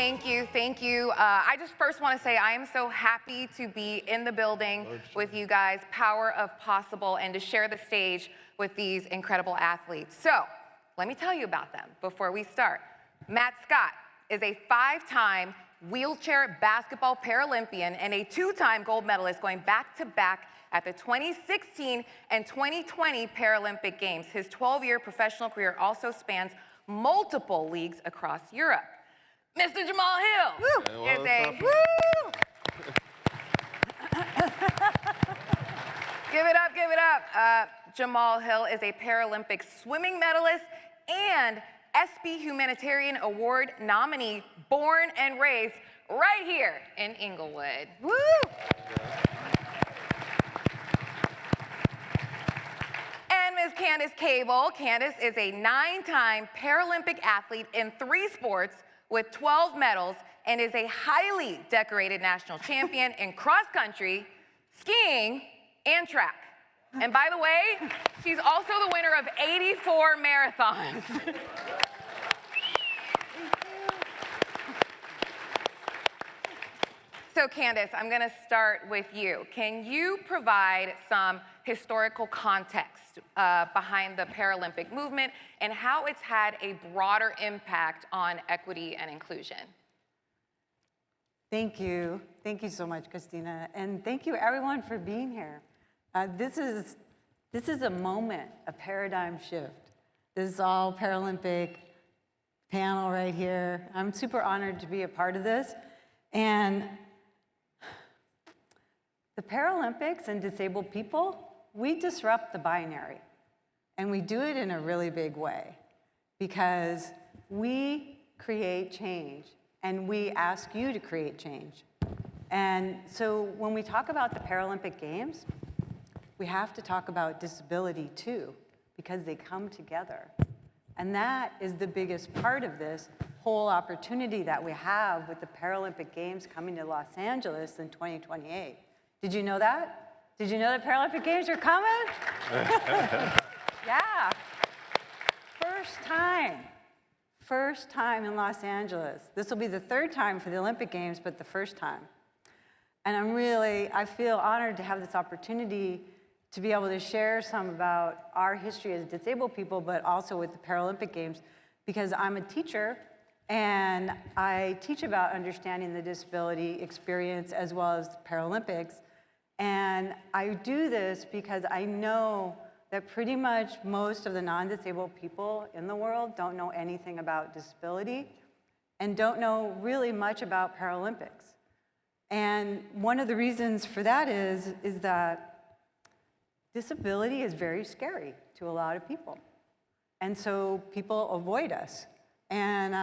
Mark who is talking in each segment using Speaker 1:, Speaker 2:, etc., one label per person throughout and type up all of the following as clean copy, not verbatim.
Speaker 1: Thank you, thank you. I just first want to say I am so happy to be in the building with you guys, Power of Possible, and to share the stage with these incredible athletes. So, let me tell you about them before we start. Matt Scott is a 5-time wheelchair basketball Paralympian and a 2-time gold medalist going back-to-back at the 2016 and 2020 Paralympic Games. His 12-year professional career also spans multiple leagues across Europe. Mr. Jamal Hill is a give it up. Jamal Hill is a Paralympic swimming medalist and ESPY Humanitarian Award nominee, born and raised right here in Inglewood. Woo! And Ms. Candace Cable. Candace is a 9-time Paralympic athlete in 3 sports with 12 medals and is a highly decorated national champion in cross country, skiing, and track. And by the way, she's also the winner of 84 marathons. So Candace, I'm gonna start with you. Can you provide some historical context behind the Paralympic movement and how it's had a broader impact on equity and inclusion?
Speaker 2: Thank you. Thank you so much, Kristina. And thank you everyone for being here. This is a moment, a paradigm shift. This is all Paralympic panel right here. I'm super honored to be a part of this. And the Paralympics and disabled people, we disrupt the binary. And we do it in a really big way because we create change and we ask you to create change. And so when we talk about the Paralympic Games, we have to talk about disability too, because they come together. And that is the biggest part of this whole opportunity that we have with the Paralympic Games coming to Los Angeles in 2028. Did you know that? Did you know the Paralympic Games are coming? Yeah. First time in Los Angeles. This will be the 3rd time for the Olympic Games, but the first time. And I feel honored to have this opportunity to be able to share some about our history as disabled people, but also with the Paralympic Games, because I'm a teacher and I teach about understanding the disability experience as well as the Paralympics. And I do this because I know that pretty much most of the non-disabled people in the world don't know anything about disability and don't know really much about Paralympics. And one of the reasons for that is that disability is very scary to a lot of people. And so people avoid us. And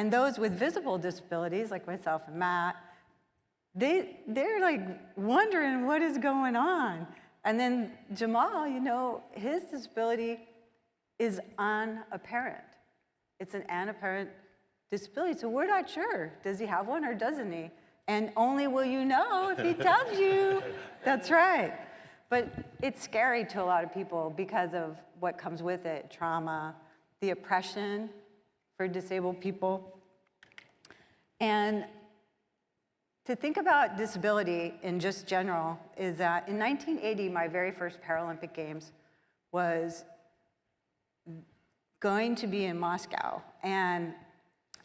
Speaker 2: those with visible disabilities, like myself and Matt, they're like wondering what is going on. And then Jamal, you know, his disability is unapparent. It's an unapparent disability, so we're not sure. Does he have one or doesn't he? And only will you know if he tells you. That's right. But it's scary to a lot of people because of what comes with it, trauma, the oppression for disabled people. And to think about disability in just general is that in 1980, my very first Paralympic Games was going to be in Moscow. And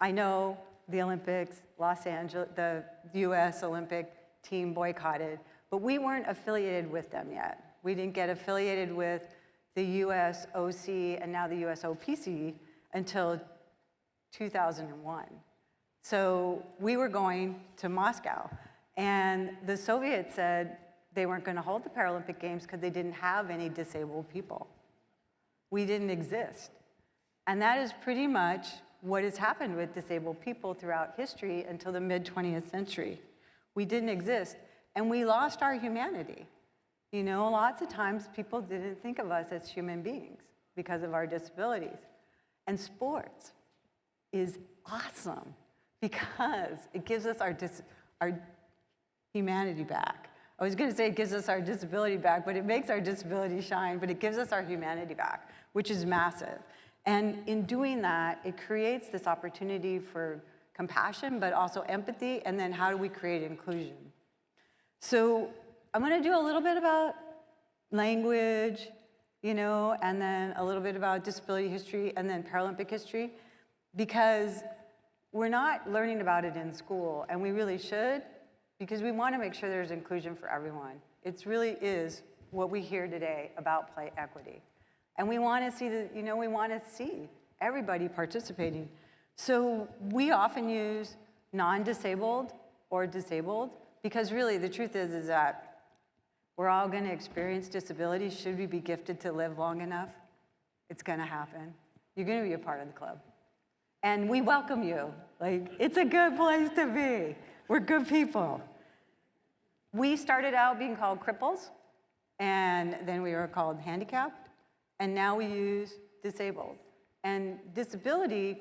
Speaker 2: I know the Olympics, Los Angeles, the US Olympic team boycotted, but we weren't affiliated with them yet. We didn't get affiliated with the US OC and now the US OPC until 2001. So we were going to Moscow, and the Soviets said they weren't going to hold the Paralympic Games because they didn't have any disabled people. We didn't exist. And that is pretty much what has happened with disabled people throughout history until the mid-20th century. We didn't exist, and we lost our humanity. You know, lots of times people didn't think of us as human beings because of our disabilities. And sports is awesome because it gives us our humanity back. I was going to say it gives us our disability back, but it makes our disability shine, but it gives us our humanity back, which is massive. And in doing that, it creates this opportunity for compassion, but also empathy, and then how do we create inclusion? So I'm gonna do a little bit about language, and then a little bit about disability history, and then Paralympic history, because we're not learning about it in school, and we really should, because we want to make sure there's inclusion for everyone. It really is what we hear today about play equity. And we want to see we want to see everybody participating. So we often use non-disabled or disabled, because really the truth is that we're all going to experience disability. Should we be gifted to live long enough? It's going to happen. You're going to be a part of the club. And we welcome you. It's a good place to be. We're good people. We started out being called cripples, and then we were called handicapped, and now we use disabled. And disability,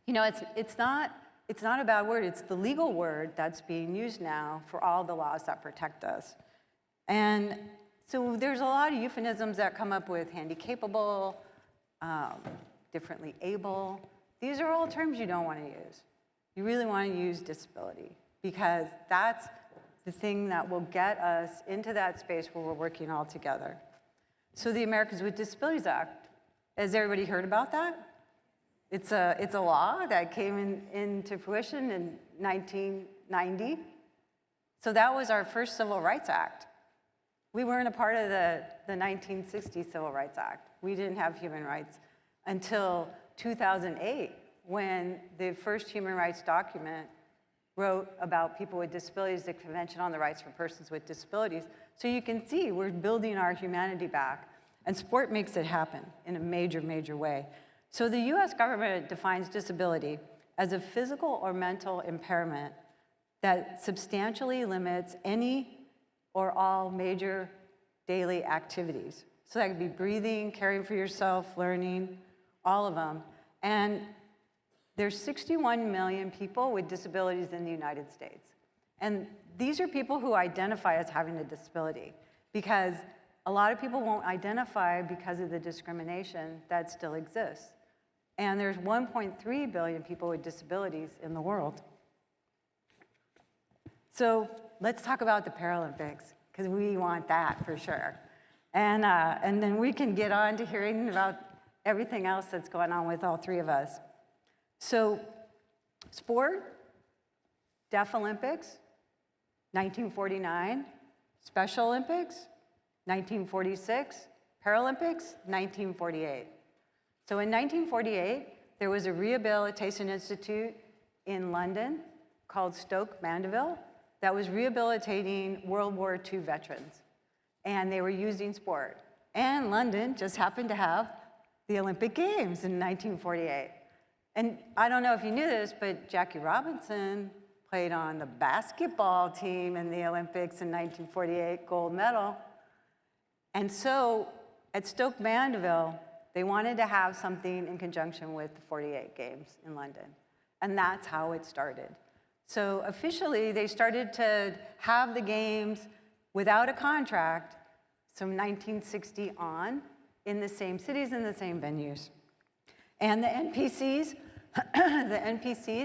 Speaker 2: it's not a bad word. It's the legal word that's being used now for all the laws that protect us. And so there's a lot of euphemisms that come up with handicapable, differently able. These are all terms you don't want to use. You really want to use disability, because that's the thing that will get us into that space where we're working all together. So the Americans with Disabilities Act, has everybody heard about that? It's a law that came into fruition in 1990. So that was our first Civil Rights Act. We weren't a part of the 1960 Civil Rights Act. We didn't have human rights until 2008, when the first human rights document wrote about people with disabilities, the Convention on the Rights for Persons with Disabilities. So you can see we're building our humanity back, and sport makes it happen in a major, major way. So the US government defines disability as a physical or mental impairment that substantially limits any or all major daily activities. So that could be breathing, caring for yourself, learning, all of them. And there's 61 million people with disabilities in the United States. And these are people who identify as having a disability, because a lot of people won't identify because of the discrimination that still exists. And there's 1.3 billion people with disabilities in the world. So let's talk about the Paralympics, because we want that for sure. And then we can get on to hearing about everything else that's going on with all three of us. So sport, Deaf Olympics, 1949, Special Olympics, 1946, Paralympics, 1948. So in 1948, there was a rehabilitation institute in London called Stoke Mandeville that was rehabilitating World War II veterans. And they were using sport. And London just happened to have the Olympic Games in 1948. And I don't know if you knew this, but Jackie Robinson played on the basketball team in the Olympics in 1948, gold medal. And so at Stoke Mandeville, they wanted to have something in conjunction with the 48 Games in London. And that's how it started. So officially, they started to have the games without a contract from 1960 on in the same cities and the same venues. And the NPCs,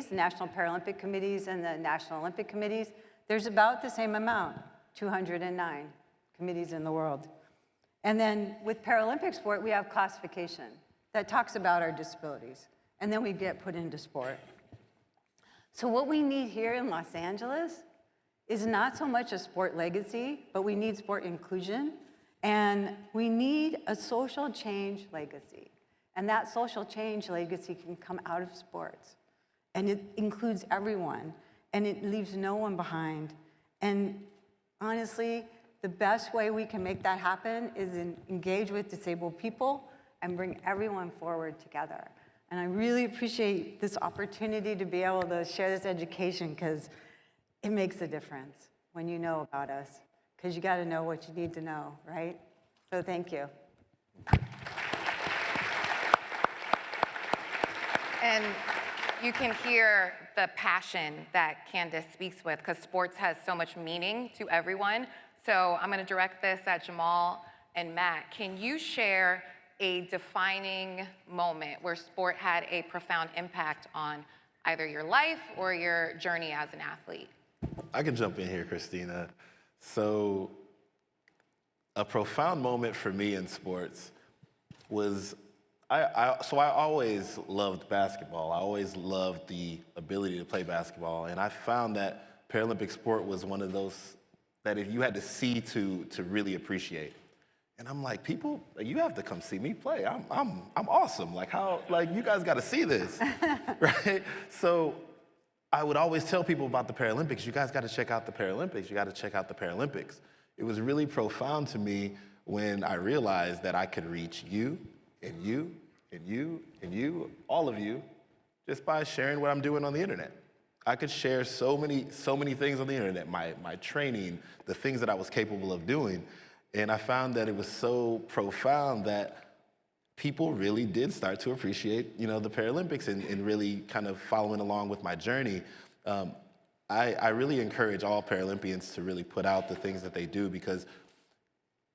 Speaker 2: the National Paralympic Committees and the National Olympic Committees, there's about the same amount, 209 committees in the world. And then with Paralympic sport, we have classification that talks about our disabilities. And then we get put into sport. So what we need here in Los Angeles is not so much a sport legacy, but we need sport inclusion. And we need a social change legacy. And that social change legacy can come out of sports. And it includes everyone. And it leaves no one behind. And honestly, the best way we can make that happen is engage with disabled people and bring everyone forward together. And I really appreciate this opportunity to be able to share this education, because it makes a difference when you know about us, because you got to know what you need to know, right? So thank you.
Speaker 1: And you can hear the passion that Candace speaks with, because sports has so much meaning to everyone. So I'm going to direct this at Jamal and Matt. Can you share a defining moment where sport had a profound impact on either your life or your journey as an athlete?
Speaker 3: I can jump in here, Kristina. So a profound moment for me in sports was, I always loved basketball. I always loved the ability to play basketball. And I found that Paralympic sport was one of those that if you had to see to really appreciate. And I'm like, people, you have to come see me play. I'm awesome. Like you guys got to see this, right? So I would always tell people about the Paralympics. You guys got to check out the Paralympics. You got to check out the Paralympics. It was really profound to me when I realized that I could reach you and you and you and you, all of you, just by sharing what I'm doing on the internet. I could share so many things on the internet, my training, the things that I was capable of doing. And I found that it was so profound that people really did start to appreciate, the Paralympics and really kind of following along with my journey. I really encourage all Paralympians to really put out the things that they do, because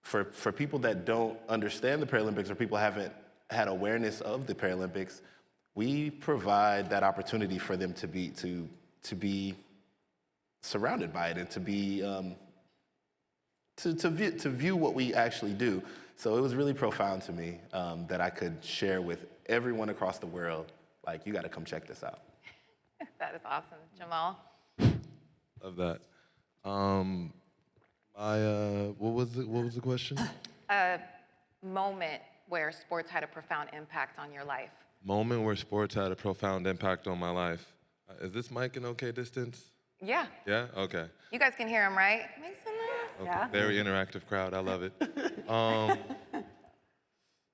Speaker 3: for people that don't understand the Paralympics or people haven't had awareness of the Paralympics, we provide that opportunity for them to be surrounded by it and to be to view what we actually do. So it was really profound to me that I could share with everyone across the world, like, you got to come check this out.
Speaker 1: That is awesome. Jamal?
Speaker 4: Love that. What was the question?
Speaker 1: A moment where sports had a profound impact on your life.
Speaker 4: Moment where sports had a profound impact on my life. Is this mic in okay distance?
Speaker 1: Yeah.
Speaker 4: Yeah? Okay.
Speaker 1: You guys can hear him, right? Make some noise.
Speaker 4: Okay.
Speaker 2: Yeah.
Speaker 4: Very interactive crowd. I love it.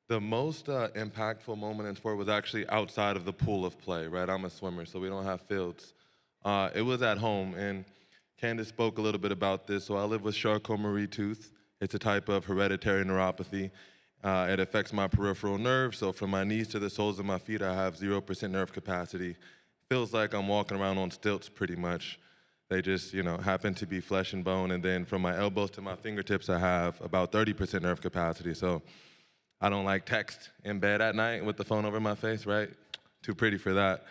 Speaker 4: The most impactful moment in sport was actually outside of the pool of play, right? I'm a swimmer, so we don't have fields. It was at home, and Candace spoke a little bit about this. So I live with Charcot-Marie-Tooth. It's a type of hereditary neuropathy. It affects my peripheral nerves, so from my knees to the soles of my feet, I have 0% nerve capacity. Feels like I'm walking around on stilts pretty much. They just, happen to be flesh and bone. And then from my elbows to my fingertips, I have about 30% nerve capacity. So I don't like text in bed at night with the phone over my face, right? Too pretty for that.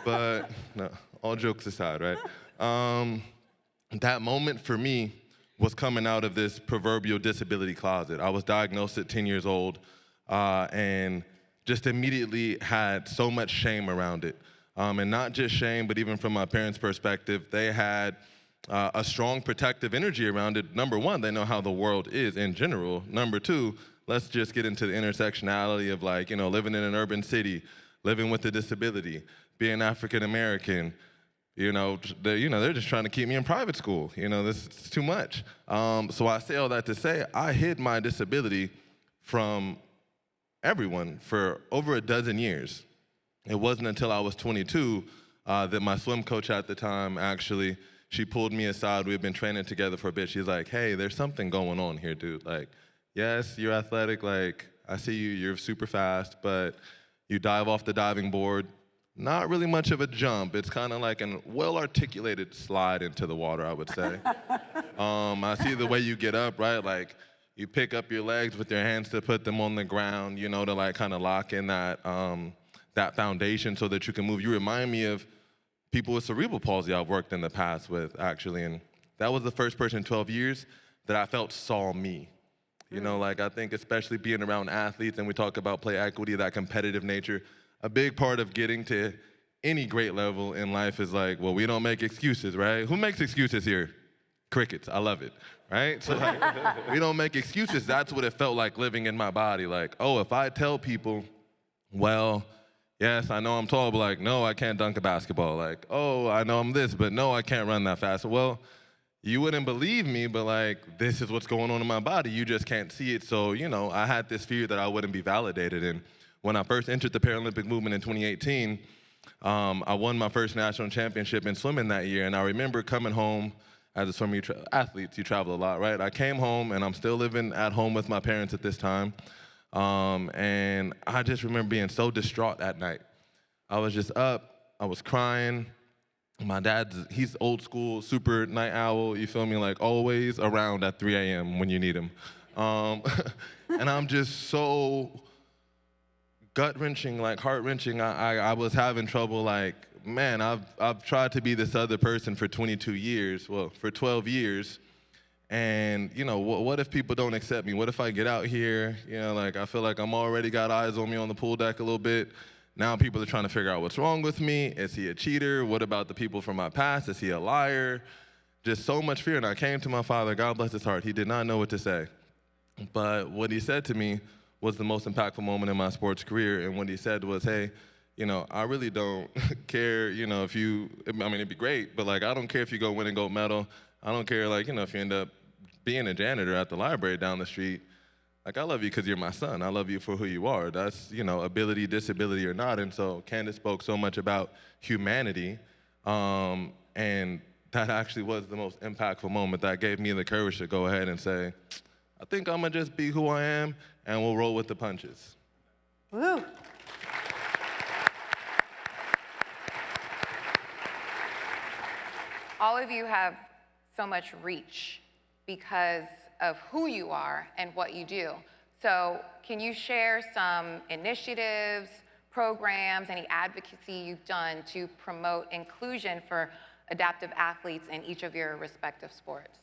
Speaker 4: But no, all jokes aside, right? That moment for me was coming out of this proverbial disability closet. I was diagnosed at 10 years old and just immediately had so much shame around it. And not just shame, but even from my parents' perspective, they had a strong protective energy around it. Number one, they know how the world is in general. Number two, let's just get into the intersectionality of living in an urban city, living with a disability, being African American. They're just trying to keep me in private school. This is too much. So I say all that to say, I hid my disability from everyone for over a dozen years. It wasn't until I was 22 that my swim coach at the time, actually, she pulled me aside. We've been training together for a bit. She's like, hey, there's something going on here, dude. Like, yes, you're athletic. Like, I see you're super fast, but you dive off the diving board. Not really much of a jump. It's kind of like a well-articulated slide into the water, I would say. I see the way you get up, right? Like, you pick up your legs with your hands to put them on the ground, to kind of lock in that foundation so that you can move. You remind me of people with cerebral palsy I've worked in the past with, actually. And that was the first person in 12 years that I felt saw me. I think especially being around athletes, and we talk about play equity, that competitive nature, a big part of getting to any great level in life is we don't make excuses, right? Who makes excuses here? Crickets. I love it, right? So we don't make excuses. That's what it felt like living in my body. If I tell people, well, yes, I know I'm tall, but no, I can't dunk a basketball. I know I'm this, but no, I can't run that fast. Well, you wouldn't believe me, but this is what's going on in my body. You just can't see it. So, I had this fear that I wouldn't be validated. And when I first entered the Paralympic movement in 2018, I won my first national championship in swimming that year. And I remember coming home as a swimmer. Athletes, you travel a lot, right? I came home, and I'm still living at home with my parents at this time. And I just remember being so distraught at night. I was just up, I was crying. My he's old school, super night owl, you feel me? Always around at 3 a.m. when you need him. And I'm just so gut-wrenching, like heart-wrenching. I was having trouble, like, man, I've tried to be this other person for 22 years, well, for 12 years, and, you know, what if people don't accept me? What if I get out here, you know, like, I feel like I'm already got eyes on me on the pool deck a little bit. Now people are trying to figure out what's wrong with me. Is he a cheater? What about the people from my past? Is he a liar? Just so much fear, and I came to my father, God bless his heart. He did not know what to say. But what he said to me was the most impactful moment in my sports career, and what he said was, hey, you know, I really don't care, you know, if you, I mean, it'd be great, but like, I don't care if you go win a gold medal. I don't care, like, you know, if you end up being a janitor at the library down the street. Like, I love you because you're my son. I love you for who you are. That's, you know, ability, disability or not. And so Candace spoke so much about humanity, and that actually was the most impactful moment that gave me the courage to go ahead and say, I think I'm gonna just be who I am, and we'll roll with the punches.
Speaker 2: Woo.
Speaker 1: All of you have so much reach because of who you are and what you do. So can you share some initiatives, programs, any advocacy you've done to promote inclusion for adaptive athletes in each of your respective sports?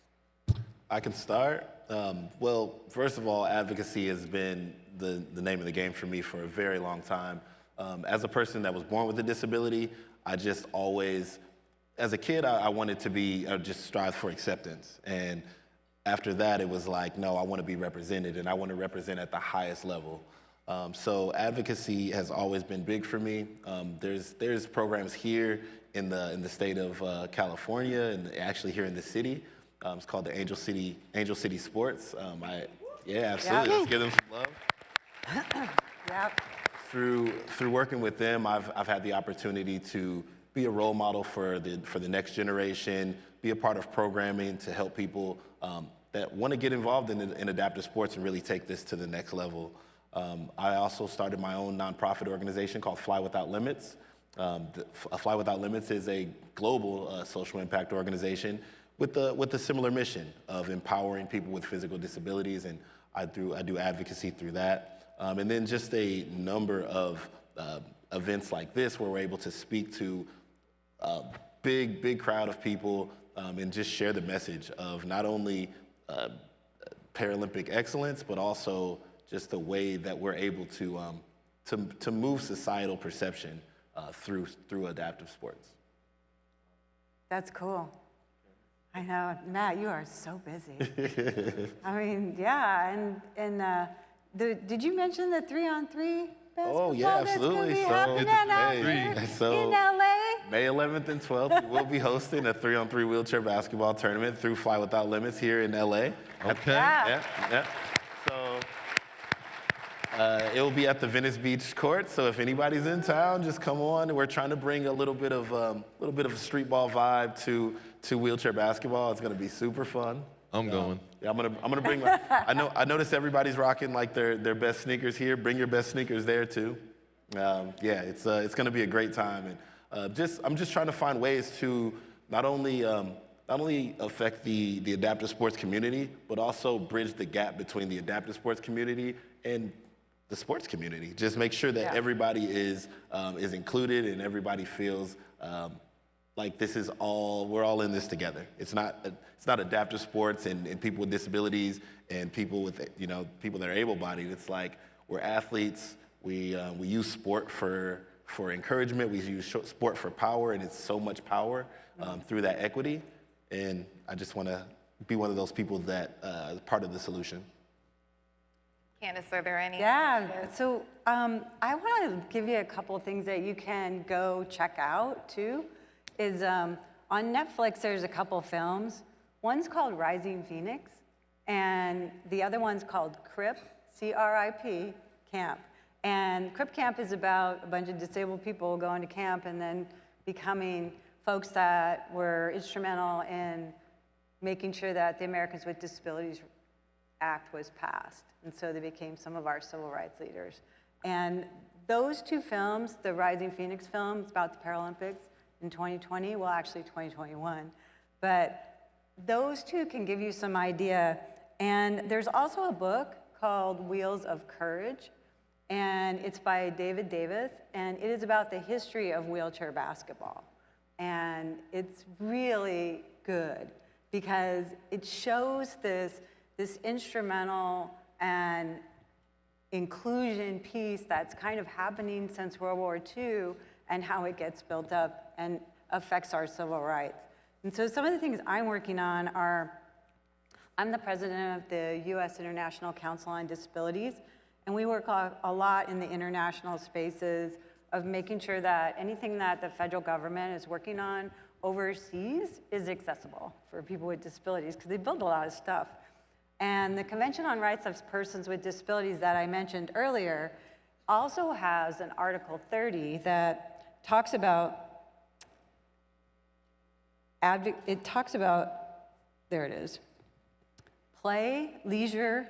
Speaker 3: I can start. Well, first of all, advocacy has been the name of the game for me for a very long time. As a person that was born with a disability, I just always, as a kid, I wanted to be, just strive for acceptance. And after that, it was like, no, I want to be represented, and I want to represent at the highest level. So advocacy has always been big for me. There's programs here in the state of California, and actually here in the city. It's called the Angel City Sports. Yeah, absolutely. Let's give them some love.
Speaker 2: Yep.
Speaker 3: Through working with them, I've had the opportunity to be a role model for the next generation, be a part of programming to help people that want to get involved in adaptive sports and really take this to the next level. I also started my own nonprofit organization called Fly Without Limits. Fly Without Limits is a global social impact organization with a similar mission of empowering people with physical disabilities, and I do advocacy through that. And then just a number of events like this where we're able to speak to a big crowd of people and just share the message of not only Paralympic excellence, but also just the way that we're able to move societal perception through adaptive sports.
Speaker 2: That's cool. I know, Matt, you are so busy. I mean, yeah, and did you mention the 3-on-3 basketball?
Speaker 3: Oh yeah, absolutely.
Speaker 2: That's gonna be happening out there in LA?
Speaker 3: May 11th and 12th, we'll be hosting a 3-on-3 wheelchair basketball tournament through Fly Without Limits here in LA.
Speaker 4: Okay.
Speaker 3: Yeah. So it will be at the Venice Beach court. So if anybody's in town, just come on. We're trying to bring a little bit of a street ball vibe to wheelchair basketball. It's going to be super fun.
Speaker 4: I'm going.
Speaker 3: Yeah, I'm gonna bring my. I noticed everybody's rocking like their best sneakers here. Bring your best sneakers there too. Yeah, it's gonna be a great time, and I'm just trying to find ways to not only affect the adaptive sports community, but also bridge the gap between the adaptive sports community and the sports community. Just make sure that everybody is included and everybody feels like we're all in this together. It's not adaptive sports and people with disabilities and people with people that are able-bodied. It's like we're athletes. We use sport for encouragement. We use sport for power, and it's so much power through that equity. And I just want to be one of those people that is part of the solution.
Speaker 1: Candace, are there any?
Speaker 2: Yeah, so I want to give you a couple of things that you can go check out too. Is on Netflix, there's a couple films. One's called Rising Phoenix, and the other one's called CRIP, C-R-I-P, Camp. And CRIP Camp is about a bunch of disabled people going to camp and then becoming folks that were instrumental in making sure that the Americans with Disabilities Act was passed. And so they became some of our civil rights leaders. And those two films, the Rising Phoenix film, it's about the Paralympics in 2020, well, actually 2021. But those two can give you some idea. And there's also a book called Wheels of Courage. And it's by David Davis, and it is about the history of wheelchair basketball. And it's really good because it shows this instrumental and inclusion piece that's kind of happening since World War II and how it gets built up and affects our civil rights. And so some of the things I'm working on are, I'm the president of the U.S. International Council on Disabilities, and we work a lot in the international spaces of making sure that anything that the federal government is working on overseas is accessible for people with disabilities, because they build a lot of stuff. And the Convention on Rights of Persons with Disabilities that I mentioned earlier also has an Article 30 that talks about, there it is, play, leisure,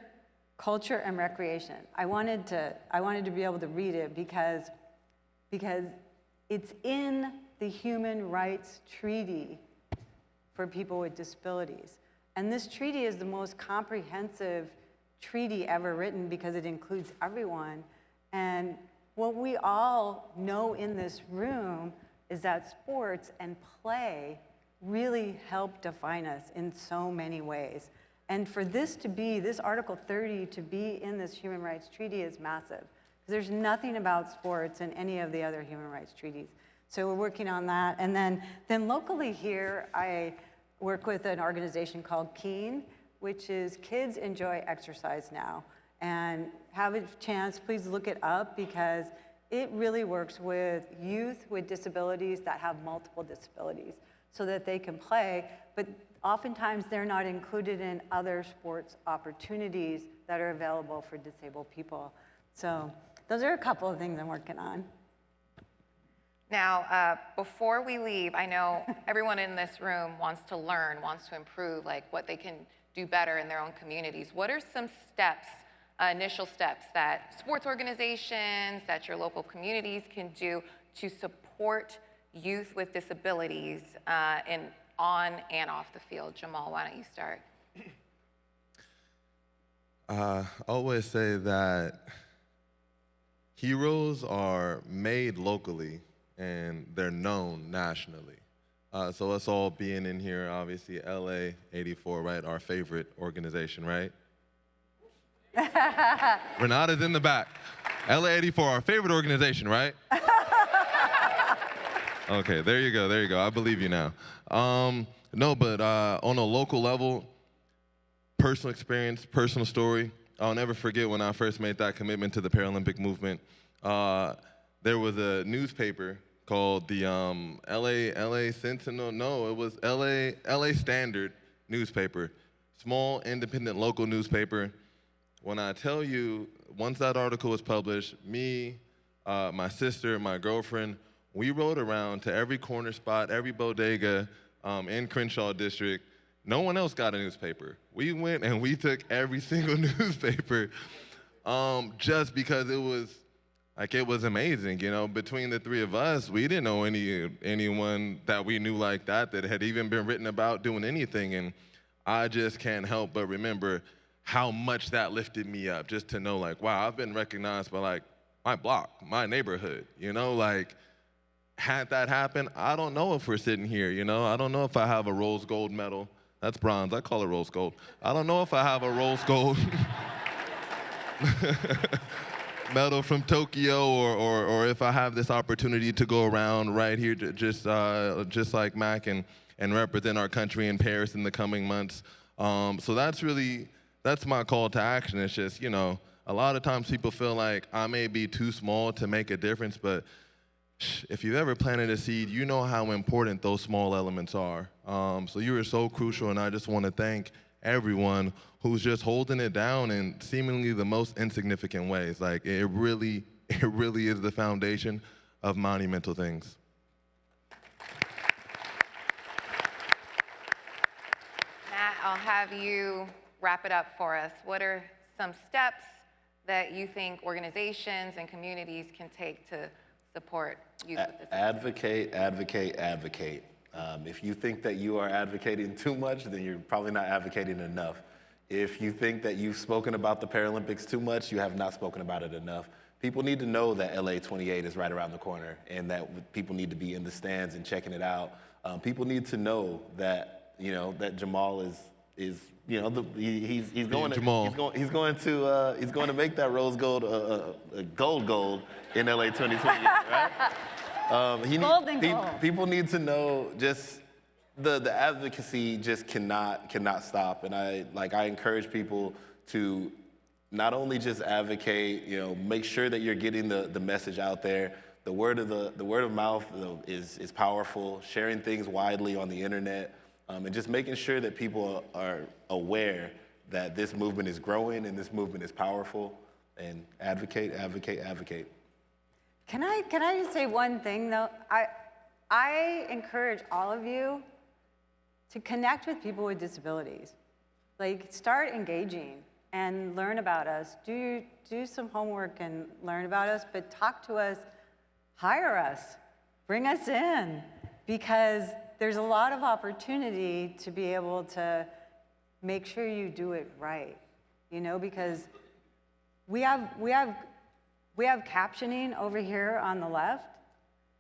Speaker 2: culture, and recreation. I wanted to be able to read it because it's in the Human Rights Treaty for people with disabilities. And this treaty is the most comprehensive treaty ever written because it includes everyone. And what we all know in this room is that sports and play really help define us in so many ways. And for this Article 30 to be in this human rights treaty is massive. There's nothing about sports in any of the other human rights treaties. So we're working on that. And then locally here, I work with an organization called KEEN, which is Kids Enjoy Exercise Now. And have a chance, please look it up, because it really works with youth with disabilities that have multiple disabilities so that they can play, but oftentimes they're not included in other sports opportunities that are available for disabled people. So those are a couple of things I'm working on.
Speaker 1: Now, before we leave, I know everyone in this room wants to learn, wants to improve, like what they can do better in their own communities. What are some steps, initial steps that sports organizations, that your local communities can do to support youth with disabilities on and off the field? Jamal, why don't you start?
Speaker 4: I always say that heroes are made locally and they're known nationally. So us all being in here, obviously LA84, right? Our favorite organization, right? Renata's in the back. LA84, our favorite organization, right? Okay, there you go. I believe you now. No, but on a local level, personal experience, personal story. I'll never forget when I first made that commitment to the Paralympic movement. There was a newspaper called the LA Sentinel. No, it was LA Standard newspaper. Small, independent, local newspaper. When I tell you, once that article was published, me, my sister, my girlfriend, we rode around to every corner spot, every bodega in Crenshaw District. No one else got a newspaper. We went and we took every single newspaper just because it was amazing, you know. Between the three of us, we didn't know anyone that we knew like that had even been written about doing anything. And I just can't help but remember how much that lifted me up, just to know, like, wow, I've been recognized by, like, my block, my neighborhood, you know, like, had that happen, I don't know if we're sitting here, you know. I don't know if I have a rose gold medal. That's bronze, I call it rose gold. I don't know if I have a rose gold medal from Tokyo, or if I have this opportunity to go around right here, just like Mac, and represent our country in Paris in the coming months. So that's my call to action. It's just, you know, a lot of times people feel like I may be too small to make a difference, but if you've ever planted a seed, you know how important those small elements are. So you are so crucial, and I just want to thank everyone who's just holding it down in seemingly the most insignificant ways. Like, it really is the foundation of monumental things.
Speaker 1: Matt, I'll have you wrap it up for us. What are some steps that you think organizations and communities can take to support youth with disabilities?
Speaker 3: Advocate. If you think that you are advocating too much, then you're probably not advocating enough. If you think that you've spoken about the Paralympics too much, you have not spoken about it enough. people need to know that LA28 is right around the corner and that people need to be in the stands and checking it out. People need to know that, that Jamal is he's going to make that rose gold a gold in LA 2028, right? People need to know just the advocacy just cannot stop, and I encourage people to not only just advocate, make sure that you're getting the message out there. The word of mouth is powerful. Sharing things widely on the internet, and just making sure that people are aware that this movement is growing and this movement is powerful. And advocate.
Speaker 2: Can I just say one thing though? I encourage all of you to connect with people with disabilities. Like, start engaging and learn about us. Do some homework and learn about us, but talk to us, hire us, bring us in, because there's a lot of opportunity to be able to make sure you do it right, because we have captioning over here on the left,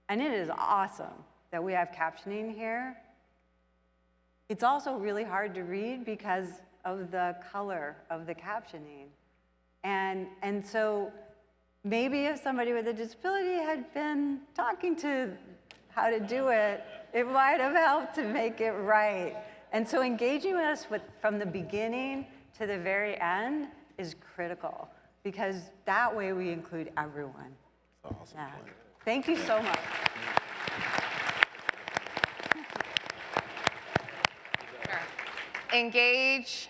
Speaker 2: and it is awesome that we have captioning here. It's also really hard to read because of the color of the captioning. And so maybe if somebody with a disability had been talking to how to do it, it might have helped to make it right. And so engaging with us from the beginning to the very end is critical, because that way we include everyone.
Speaker 3: Awesome.
Speaker 2: Yeah. Thank you so much.
Speaker 1: Engage,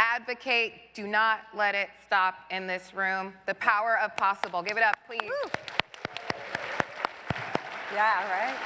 Speaker 1: advocate, do not let it stop in this room. The power of possible. Give it up, please.
Speaker 2: Woo. Yeah, right?